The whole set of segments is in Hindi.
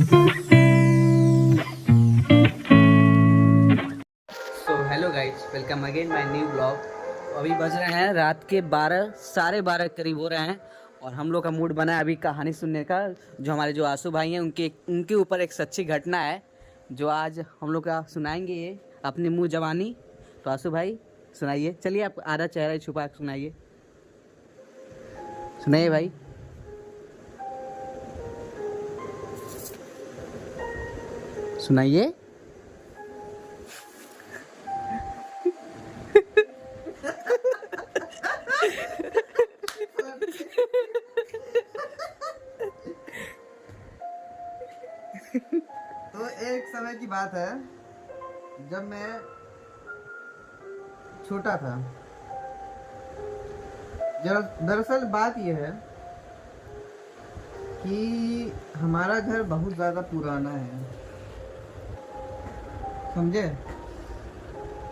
So hello guys, welcome again my new blog. अभी बज रहे हैं रात के 12, साढ़े 12 करीब हो रहे हैं और हम लोग का मूड बना है अभी कहानी सुनने का। जो हमारे जो आंसू भाई हैं उनके ऊपर एक सच्ची घटना है जो आज हम लोग का सुनाएंगे ये अपने मुंह जवानी। तो आंसू भाई सुनाइए, चलिए आप आधा चेहरा छुपा के सुनाइए, सुनाइए भाई। सुनाइए। तो एक समय की बात है जब मैं छोटा था। दरअसल बात यह है कि हमारा घर बहुत ज़्यादा पुराना है, समझे।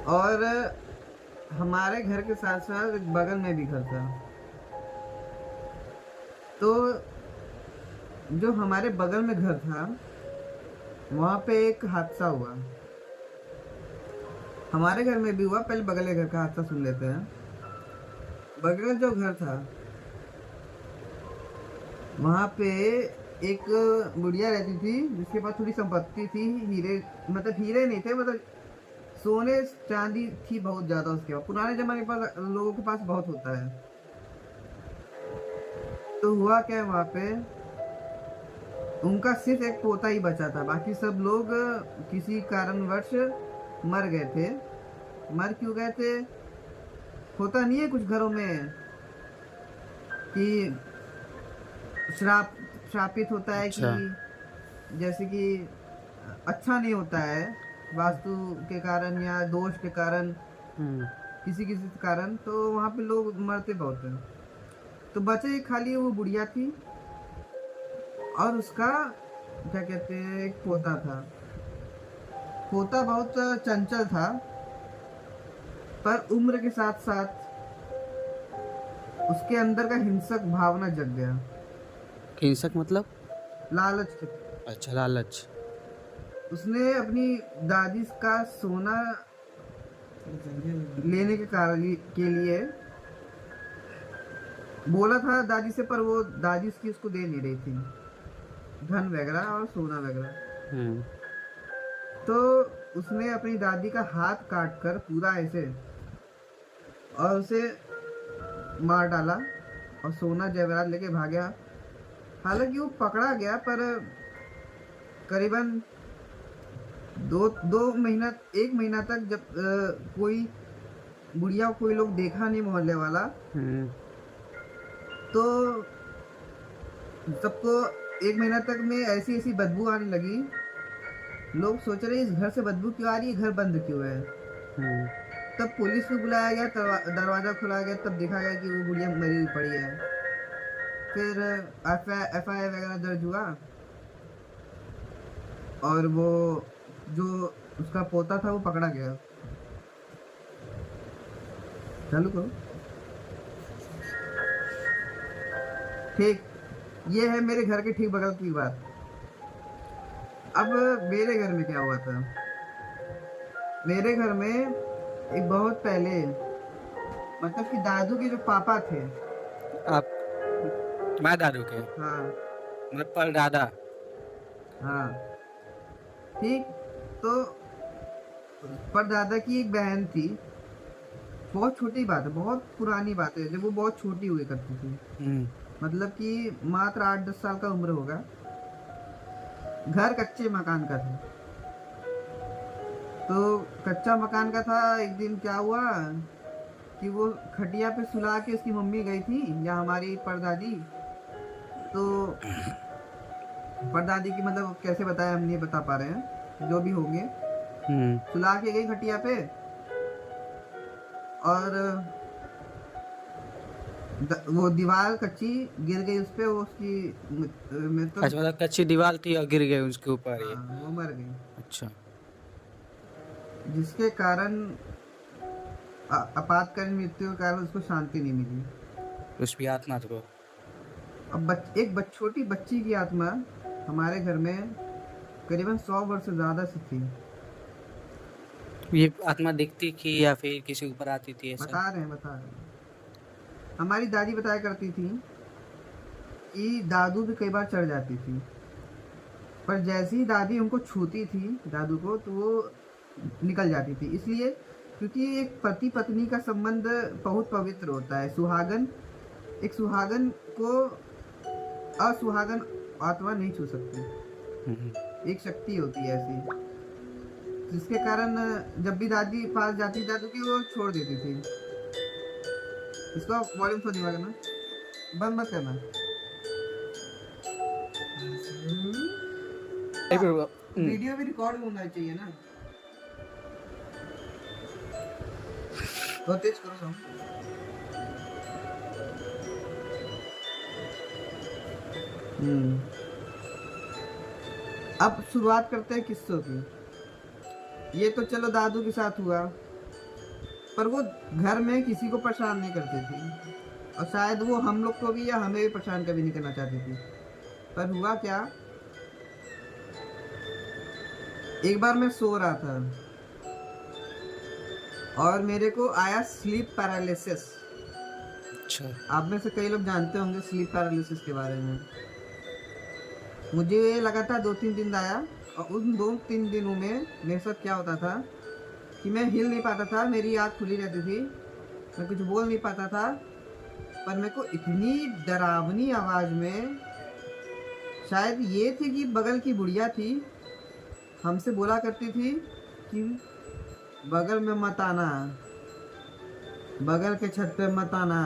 और हमारे घर के साथ साथ एक बगल में भी घर था। तो जो हमारे बगल में घर था वहाँ पे एक हादसा हुआ। हमारे घर में भी हुआ, पहले बगल के घर का हादसा सुन लेते हैं। बगल में जो घर था वहाँ पे एक बुढ़िया रहती थी जिसके पास थोड़ी संपत्ति थी। हीरे, मतलब हीरे नहीं थे, मतलब सोने चांदी थी बहुत ज्यादा उसके पास। पुराने जमाने के पास लोगों के पास बहुत होता है। तो हुआ क्या, वहाँ पे उनका सिर्फ एक पोता ही बचा था, बाकी सब लोग किसी कारणवश मर गए थे। मर क्यों गए थे? होता नहीं है कुछ घरों में कि श्रापित होता है अच्छा। कि जैसे कि अच्छा नहीं होता है वास्तु के कारण या दोष के कारण, किसी किसी कारण। तो वहाँ पे लोग मरते बहुत हैं। तो बचे खाली वो बुढ़िया थी और उसका क्या कहते हैं एक पोता था। पोता बहुत चंचल था, पर उम्र के साथ साथ उसके अंदर का हिंसक भावना जग गया। हिंसक मतलब? लालच के। अच्छा, लालच। उसने अपनी दादी का सोना लेने के कारण के लिए बोला था दादी से, पर वो दादी उसकी उसको दे नहीं रही थी, धन वगैरह और सोना वगैरह। तो उसने अपनी दादी का हाथ काट कर पूरा ऐसे और उसे मार डाला और सोना जेवरात लेके भाग गया। हालांकि वो पकड़ा गया, पर करीबन दो महीना, एक महीना तक जब कोई बुढ़िया कोई लोग देखा नहीं मोहल्ले वाला, तो सबको एक महीना तक में ऐसी ऐसी बदबू आने लगी। लोग सोच रहे इस घर से बदबू क्यों आ रही है, घर बंद क्यों है। तब पुलिस को बुलाया गया, दरवाजा खोला गया, तब देखा गया कि वो बुढ़िया मरी हुई पड़ी है। फिर FIR वगैरह दर्ज हुआ और वो जो उसका पोता था वो पकड़ा गया। चालू करो। ठीक, ये है मेरे घर के ठीक बगल की बात। अब मेरे घर में क्या हुआ था, मेरे घर में एक बहुत पहले, मतलब कि दादू के जो पापा थे। आप तुम्हारे दादू के? हाँ मतलब पर दादा? हाँ ठीक। तो परदादा की एक बहन थी, बहुत छोटी बात है, बहुत पुरानी बात है, जब वो बहुत छोटी हुई करती थी। मतलब कि मात्र 8-10 साल का उम्र होगा। घर कच्चे मकान का था। तो कच्चा मकान का था। एक दिन क्या हुआ कि वो खटिया पे सुला के उसकी मम्मी गई थी, या हमारी परदादी। तो परदादी की मतलब कैसे बताया हम नहीं बता पा रहे हैं, जो भी होंगे। सुला के गई खटिया पे और वो दीवार कच्ची गिर गई उस पे, वो उसकी मतलब अच्छा, मतलब कच्ची दीवार थी और गिर गए उसके ऊपर ये? वो मर गई। अच्छा। जिसके कारण आपातकालीन मृत्यु के कारण उसको शांति नहीं मिली। उसकी आत्मा को। अब छोटी बच्ची की आत्मा हमारे घर में करीबन 100 वर्ष से ज्यादा से थी। ये आत्मा दिखती थी या फिर किसी ऊपर आती थी ऐसा? बता रहे हैं। हमारी दादी बताया करती थी कि दादू भी कई बार चढ़ जाती थी, पर जैसे ही दादी उनको छूती थी दादू को, तो वो निकल जाती थी। इसलिए क्योंकि एक पति पत्नी का संबंध बहुत पवित्र होता है। एक सुहागन को असुहागन आत्मा नहीं छू सकती। एक शक्ति होती है ऐसी, जिसके कारण जब भी दादी पास जाती दादू की, वो छोड़ देती थी। इसको वॉल्यूम थोड़ा धीमा करना, बंद मत करना। वीडियो भी रिकॉर्ड होना चाहिए ना, बहुत तेज करो साउंड। अब शुरुआत करते हैं किस्सों की। ये तो चलो दादू के साथ हुआ, पर वो घर में किसी को परेशान नहीं करती थी, और शायद वो हम लोग को भी या हमें भी परेशान कभी नहीं करना चाहती थी। पर हुआ क्या, एक बार मैं सो रहा था और मेरे को आया स्लीप पैरालिसिस। अच्छा। आप में से कई लोग जानते होंगे स्लीप पैरालिसिस के बारे में। मुझे ये लगा था 2-3 दिन आया, और उन 2-3 दिनों में मेरे साथ क्या होता था कि मैं हिल नहीं पाता था, मेरी आँख खुली रहती थी, मैं कुछ बोल नहीं पाता था, पर मेरे को इतनी डरावनी आवाज़ में, शायद ये थी कि बगल की बुढ़िया थी, हमसे बोला करती थी कि बगल में मत आना, बगल के छत पे मत आना।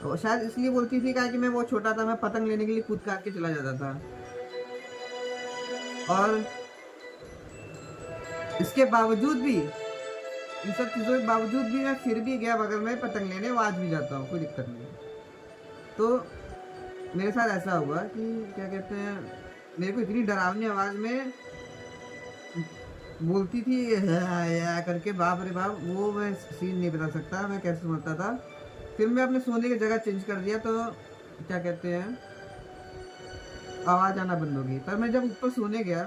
और शायद इसलिए बोलती थी कि मैं वो छोटा था, मैं पतंग लेने के लिए कूद काट के चला जाता था। और इसके बावजूद भी, इन सब चीज़ों के बावजूद भी, मैं फिर भी गया बगल में पतंग लेने, वो आज भी जाता हूँ, कोई दिक्कत नहीं। तो मेरे साथ ऐसा हुआ कि क्या कहते हैं, मेरे को इतनी डरावनी आवाज़ में बोलती थी या करके, बाप रे बाप, वो मैं सीन नहीं बता सकता मैं कैसे समझता था। फिर मैं अपने सोने की जगह चेंज कर दिया, तो क्या कहते हैं, आवाज़ आना बंद हो गई। पर मैं जब ऊपर सोने गया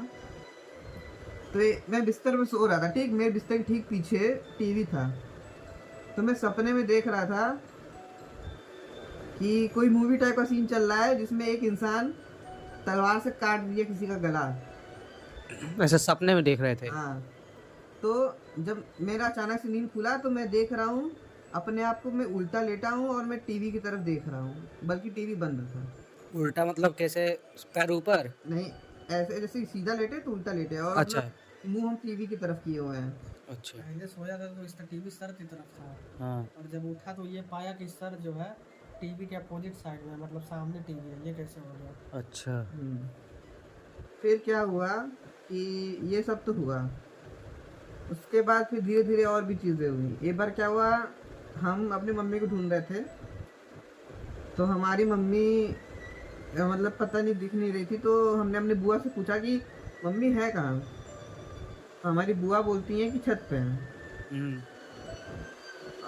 तो मैं बिस्तर में सो रहा था, ठीक मेरे बिस्तर के ठीक पीछे टीवी था। तो मैं सपने में देख रहा था कि कोई मूवी टाइप का सीन चल रहा है, जिसमें एक इंसान तलवार से काट दिया किसी का गला। ऐसे सपने में देख रहे थे? हाँ। तो जब मेरा अचानक से नींद खुला, तो मैं देख रहा हूँ अपने आप को, मैं उल्टा लेटा हूँ और मैं टीवी की तरफ देख रहा हूँ, बल्कि टीवी बंद था। उल्टा मतलब कैसे? पैर ऊपर? नहीं, ऐसे जैसे सीधा लेटे तो उल्टा लेटे, और अच्छा। मुंह हम टीवी की तरफ किए हुए हैं। अच्छा। पहले सोया था तो इसका टीवी सर की तरफ था, हाँ। और जब उठा तो ये पाया कि सर जो है टीवी के अपोजिट साइड में, मतलब सामने टीवी है, ये कैसे हो गया? अच्छा। फिर क्या हुआ कि ये सब तो हुआ, उसके बाद फिर धीरे धीरे और भी चीज़ें हुई। एक बार क्या हुआ, हम अपनी मम्मी को ढूंढ रहे थे, तो हमारी मम्मी मतलब पता नहीं दिख नहीं रही थी। तो हमने अपने बुआ से पूछा कि मम्मी है कहाँ। तो हमारी बुआ बोलती हैं कि छत पे हैं।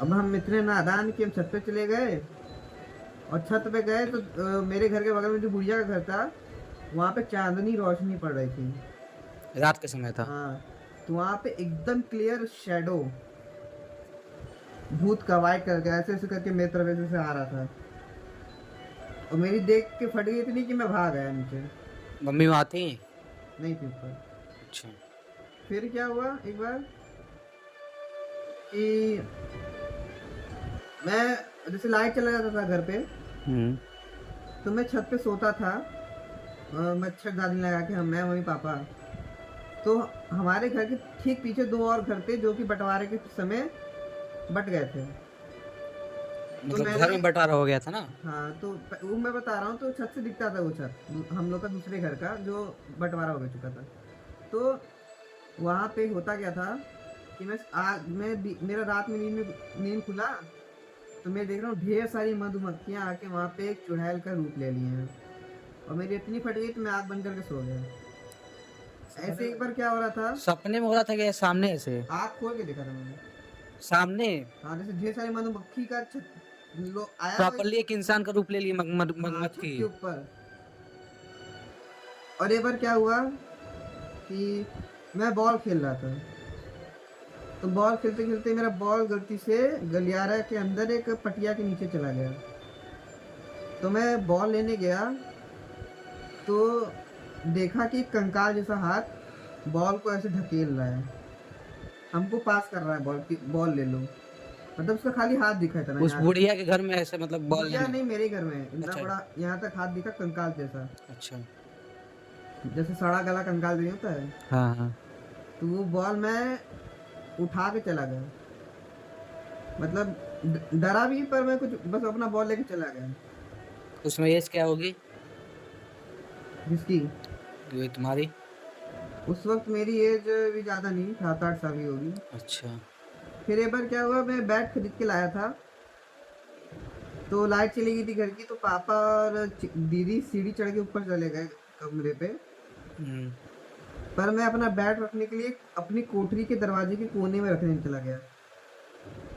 अब हम इतने नादान कि हम छत पे चले गए, और छत पे गए तो मेरे घर के बगल में जो बुढ़िया का घर था, वहाँ पे चांदनी रोशनी पड़ रही थी, रात के समय था। हाँ। तो वहाँ पे एकदम क्लियर शैडो, भूत का वाइट करके ऐसे ऐसे करके मेरी तरफ ऐसे आ रहा था, और मेरी देख के फट गई इतनी कि मैं भाग गया नीचे। मम्मी वहाँ थी? नहीं थी ऊपर। अच्छा। फिर क्या हुआ, एक बार कि मैं जैसे लाइट चला जाता था घर पे, तो मैं छत पे सोता था, मच्छरदानी लगा के, हम मैं मम्मी पापा। तो हमारे घर के ठीक पीछे 2 और घर थे, जो कि बंटवारे के समय बट गए थे। मतलब घर में बंटवारा हो गया था ना? हाँ, तो वो मैं बता रहा हूँ, तो छत से दिखता था वो छत हम लोग का दूसरे घर का, जो बंटवारा हो चुका था। तो वहाँ पे होता क्या था कि मेरा रात में नींद खुला, तो मैं देख रहा हूँ ढेर सारी मधुमक्खियाँ आके वहाँ पे एक चुड़ैल का रूप ले लिए हैं, और मेरी इतनी फट गई तो मैं आँख बंद करके सो गया। ऐसे एक बार क्या हो रहा था, सपने में हो रहा था क्या? सामने ऐसे आँख खोल के देखा था मैंने सामने? हाँ, जैसे ढेर सारी मधुमक्खी का आया प्रॉपर्ली एक इंसान का रूप ले लिया छत मगमत की के ऊपर। और एक बार क्या हुआ कि मैं बॉल खेल रहा था, तो बॉल खेलते खेलते मेरा बॉल गलती से गलियारा के अंदर एक पटिया के नीचे चला गया। तो मैं बॉल लेने गया तो देखा कि कंकाल जैसा हाथ बॉल को ऐसे ढकेल रहा है, हमको पास कर रहा है बॉल की, बॉल ले लो, मतलब उसका खाली हाथ दिखा था ना। उस बुढ़िया के घर में ऐसे मतलब बॉल बुढ़िया नहीं, मेरे घर में इतना अच्छा। बड़ा यहाँ तक हाथ दिखा, कंकाल जैसा, अच्छा। जैसे सड़ा गला कंकाल नहीं होता है। हाँ हाँ। तो वो बॉल मैं उठा के चला गया, मतलब डरा भी, पर मैं कुछ बस अपना बॉल लेके चला गया। उसमें एज क्या होगी जिसकी ये तुम्हारी? उस वक्त मेरी एज भी ज़्यादा नहीं, 7-8 साल की होगी। अच्छा। फिर एक बार क्या हुआ, मैं बैट खरीद के लाया था, तो लाइट चली गई थी घर की, तो पापा और दीदी सीढ़ी चढ़ के ऊपर चले गए कमरे पे, पर मैं अपना बैट रखने के लिए अपनी कोठरी के दरवाजे के कोने में रखने चला गया।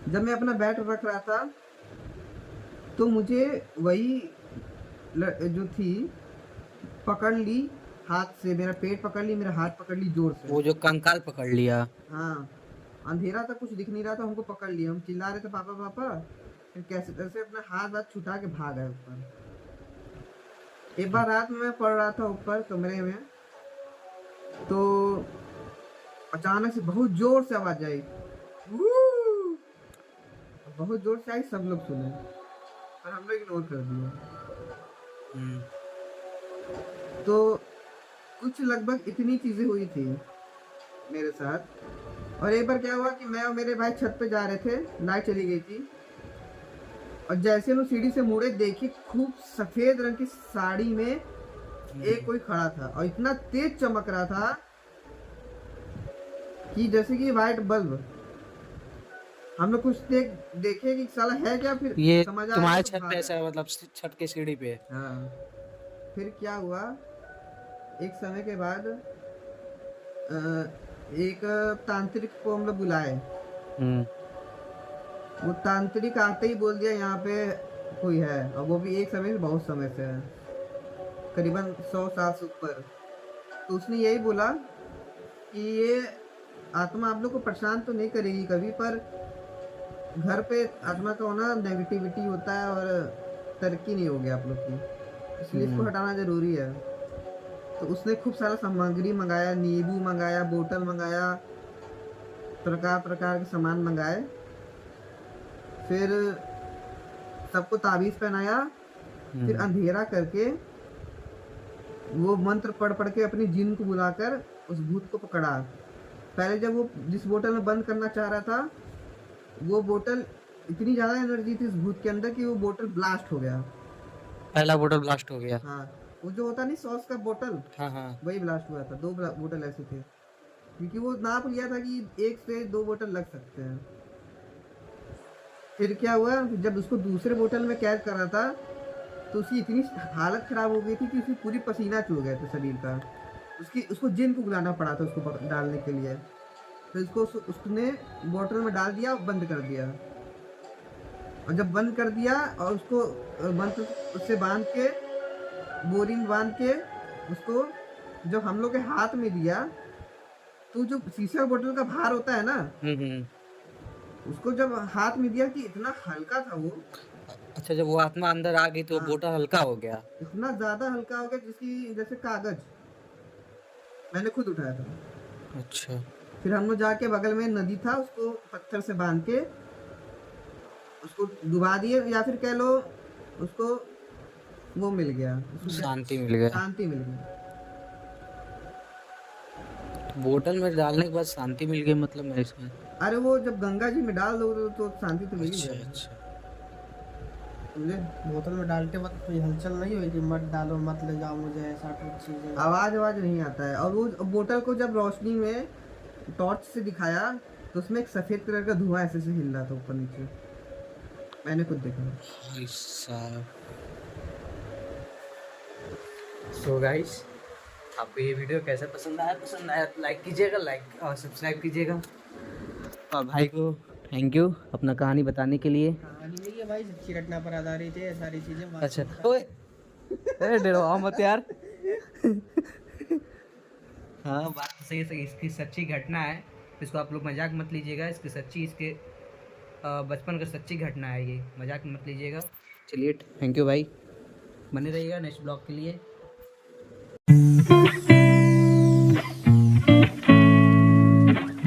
जब मैं अपना बैट रख रहा था तो मुझे वही जो थी पकड़ ली हाथ से, मेरा पेट पकड़ ली, मेरा हाथ पकड़ ली जोर से। वो जो कंकाल पकड़ लिया। हाँ, अंधेरा था, कुछ दिख नहीं रहा था, हमको पकड़ लिया, हम चिल्ला रहे थे पापा पापा, फिर कैसे कैसे अपना हाथ छुटा के भाग गए ऊपर। एक बार रात में मैं पड़ रहा था ऊपर कमरे में, तो अचानक से बहुत जोर से आवाज आई, "वू!" बहुत जोर से आई, सब लोग सुने, पर हम लोग इग्नोर कर दिया। तो कुछ लगभग इतनी चीजें हुई थी मेरे साथ। और एक बार क्या हुआ कि मैं और मेरे भाई छत पे जा रहे थे, लाइट चली गई थी, और जैसे हम सीढ़ी से मुड़े देखे खूब सफेद रंग की साड़ी में एक कोई खड़ा था, और इतना तेज चमक रहा था कि जैसे कि वाइट बल्ब। हम लोग कुछ देखे कि साला है क्या, फिर ये समझ आ तुम्हारे तो छत भाग पे गए। ऐसा मतलब छत की सीढ़ी पे? हाँ। फिर क्या हुआ, एक समय के बाद एक तांत्रिक को हम लोग बुलाए। वो तांत्रिक आते ही बोल दिया यहाँ पे कोई है, और वो भी एक समय से, बहुत समय से है, करीबन 100 साल से ऊपर। तो उसने यही बोला कि ये आत्मा आप लोग को परेशान तो नहीं करेगी कभी, पर घर पे आत्मा का होना नेगेटिविटी होता है और तरक्की नहीं होगी आप लोग की, इसलिए इसको हटाना जरूरी है। तो उसने खूब सारा सामग्री मंगाया, नींबू मंगाया, बोतल मंगाया, प्रकार प्रकार के सामान मंगाए, फिर सबको ताबीज पहनाया, फिर अंधेरा करके वो मंत्र पढ़ पढ़ के अपनी जिन को बुलाकर उस भूत को पकड़ा। पहले जब वो जिस बोतल में बंद करना चाह रहा था, वो बोतल इतनी ज्यादा एनर्जी थी उस भूत के अंदर कि वो बोतल ब्लास्ट हो गया। पहला बोतल ब्लास्ट हो गया? हाँ, वो जो होता नहीं सॉस का बोतल, हाँ हाँ। वही ब्लास्ट हुआ था। 2 बोतल ऐसे थे, क्योंकि वो नाप लिया था कि 1 से 2 बोतल लग सकते हैं। फिर क्या हुआ, जब उसको दूसरे बोतल में कैद कर रहा था, तो उसकी इतनी हालत खराब हो गई थी कि उसकी पूरी पसीना चूह गया था शरीर का। उसको जिन को बुलाना पड़ा था उसको डालने के लिए। तो उसने बोतल में डाल दिया और बंद कर दिया, और जब बंद कर दिया और उसको मंत्र उससे बांध के, बोरी में बांध के, उसको जब हम लोग के हाथ में दिया, तो जो शीशा बोतल का भार होता है ना, उसको जब हाथ में दिया कि इतना हल्का था वो। अच्छा, जब वो आत्मा अंदर आ गई तो हाँ, बोतल हल्का हो गया? इतना ज्यादा हल्का हो गया जिसकी जैसे कागज। मैंने खुद उठाया था। अच्छा। फिर हम लोग जाके बगल में नदी था, उसको पत्थर से बांध के उसको डुबा दिए, या फिर कह लो उसको वो मिल गया, शांति मिल गया। शांति मिल गई। बोतल में डालने के बाद शांति मिल गई मतलब मेरे साथ? अरे वो जब गंगा जी में डाल दो तो शांति तो मिल ही अच्छा जाएगी। अच्छा। समझे? बोतल में डालते वक्त कोई हलचल नहीं हुई कि मत डालो, मत ले जाओ मुझे, ऐसा कुछ चीजें? आवाज नहीं आता है। और वो बोतल को जब रोशनी में टॉर्च से दिखाया, तो उसमें एक सफेद कलर का धुआं ऐसे से हिल रहा था ऊपर नीचे, मैंने खुद देखा। भाई साहब। सो गाइस, आपको ये वीडियो कैसा पसंद आया तो लाइक कीजिएगा, लाइक और सब्सक्राइब कीजिएगा। और भाई को थैंक यू अपना कहानी बताने के लिए। कहानी नहीं है भाई, सच्ची घटना पर आधारित है सारी चीजें। अच्छा, ओए, अरे डरो मत यार। हाँ बात तो सही है, सही, इसकी सच्ची घटना है, इसको आप लोग मजाक मत लीजिएगा, इसकी सच्ची, इसके बचपन का सच्ची घटना है, ये मजाक मत लीजिएगा। चलिए थैंक यू भाई, बने रहिएगा नेक्स्ट ब्लॉग के लिए।